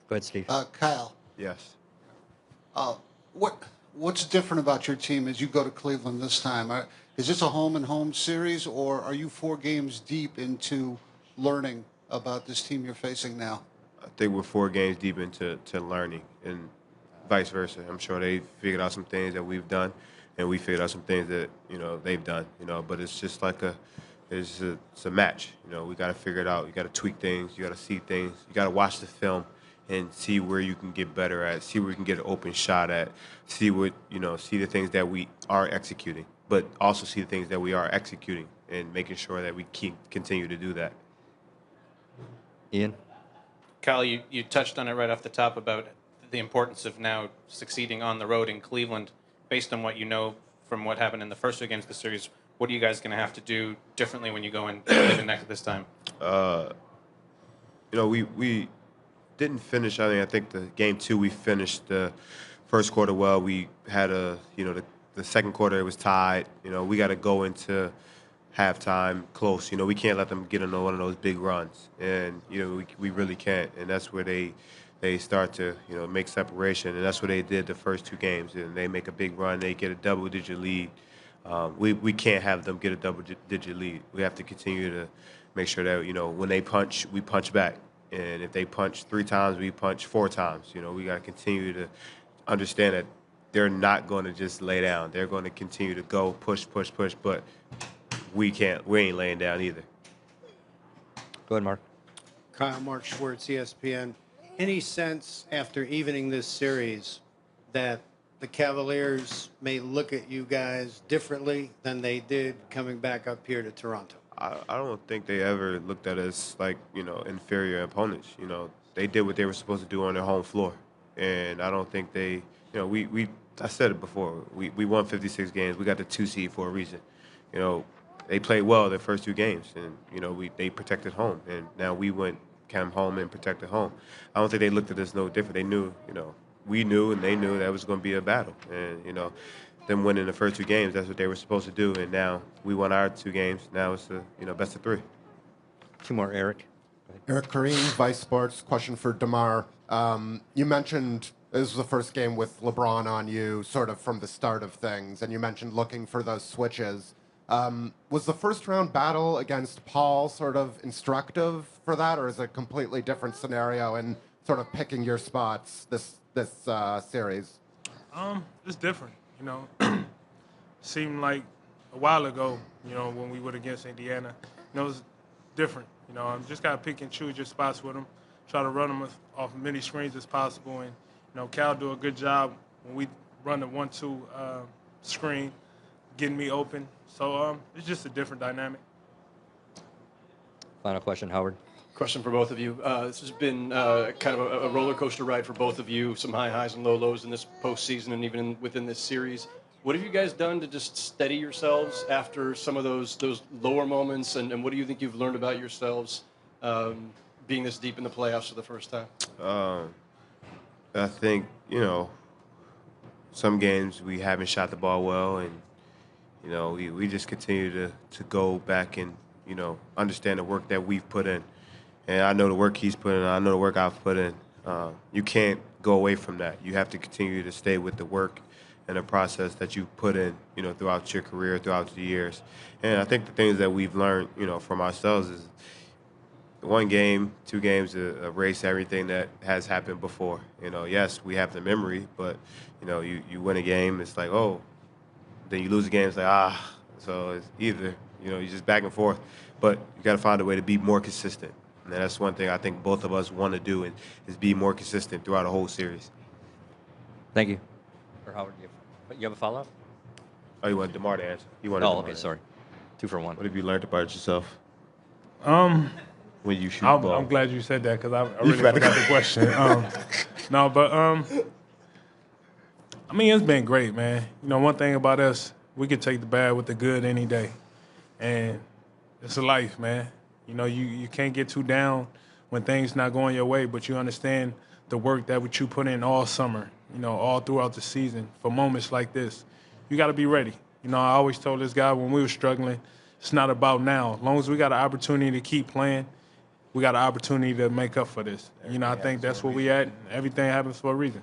Go ahead, Steve. Kyle, Yes. uh, what's different about your team as you go to Cleveland this time? Is this a home-and-home series, or are you 4 games deep into learning about this team you're facing now? I think we're 4 games deep into learning and vice versa. I'm sure they figured out some things that we've done, and we figured out some things that they've done. But it's just like it's a match. We got to figure it out. You got to tweak things. You got to see things. You got to watch the film and see where you can get better at. See where you can get an open shot at. See see the things that we are executing, but also see the things that we are executing and making sure that we continue to do that. Ian? Kyle, you touched on it right off the top about the importance of now succeeding on the road in Cleveland. Based on what you know from what happened in the first 2 games of the series, what are you guys going to have to do differently when you go in Cleveland next this time? We didn't finish. I think the game 2 we finished the first quarter well. We had the second quarter it was tied. We got to go into halftime close. We can't let them get on one of those big runs, and we really can't. And that's where they start to make separation, and that's what they did the first 2 games. And they make a big run, they get a double-digit lead. We can't have them get a double-digit lead. We have to continue to make sure that when they punch, we punch back, and if they punch 3 times, we punch 4 times. We got to continue to understand that they're not going to just lay down. They're going to continue to go push, but we can't. We ain't laying down either. Go ahead, Mark. Kyle, Mark Schwartz, ESPN. Any sense after evening this series that the Cavaliers may look at you guys differently than they did coming back up here to Toronto? I don't think they ever looked at us like inferior opponents. They did what they were supposed to do on their home floor, and I don't think they. I said it before. We won 56 games. We got the 2 seed for a reason. They played well their first 2 games, and they protected home, and now we came home and protected home. I don't think they looked at us no different. They knew, we knew, and they knew that was going to be a battle, and them winning the first 2 games, that's what they were supposed to do, and now we won our 2 games. Now it's the best of 3. 2 more, Eric. Eric Kareem, Vice Sports. Question for DeMar. You mentioned this was the first game with LeBron on you, sort of from the start of things, and you mentioned looking for those switches. Was the first round battle against Paul sort of instructive for that, or is it a completely different scenario in sort of picking your spots this series? It's different. Seemed like a while ago, when we were against Indiana, it was different. Just got to pick and choose your spots with them, try to run them off as many screens as possible. And, Cal do a good job when we run the 1-2 screen, getting me open. So it's just a different dynamic. Final question, Howard. Question for both of you. This has been kind of a roller coaster ride for both of you, some high highs and low lows in this postseason and even within this series. What have you guys done to just steady yourselves after some of those lower moments, and what do you think you've learned about yourselves being this deep in the playoffs for the first time? I think, some games we haven't shot the ball well, and, we just continue to go back and, understand the work that we've put in. And I know the work he's put in. I know the work I've put in. You can't go away from that. You have to continue to stay with the work and the process that you put in, throughout your career, throughout the years. And I think the things that we've learned, from ourselves is 1 game, 2 games erase everything that has happened before. Yes, we have the memory, but, you win a game, it's like, oh. Then you lose a game, it's like, So it's either, you're just back and forth. But you got to find a way to be more consistent. And that's one thing I think both of us want to do, is be more consistent throughout a whole series. Thank you. Or Howard, you have a follow-up? Oh, you want DeMar to answer? Okay, sorry. 2 for 1. What have you learned about yourself? When you shoot the ball? I'm glad you said that, because I really forgot the question. It's been great, man. One thing about us, we can take the bad with the good any day. And it's a life, man. You can't get too down when things not going your way, but you understand the work that you put in all summer, all throughout the season for moments like this. You got to be ready. I always told this guy when we were struggling, it's not about now. As long as we got an opportunity to keep playing, we got an opportunity to make up for this. You know, I think that's where we at. Everything happens for a reason.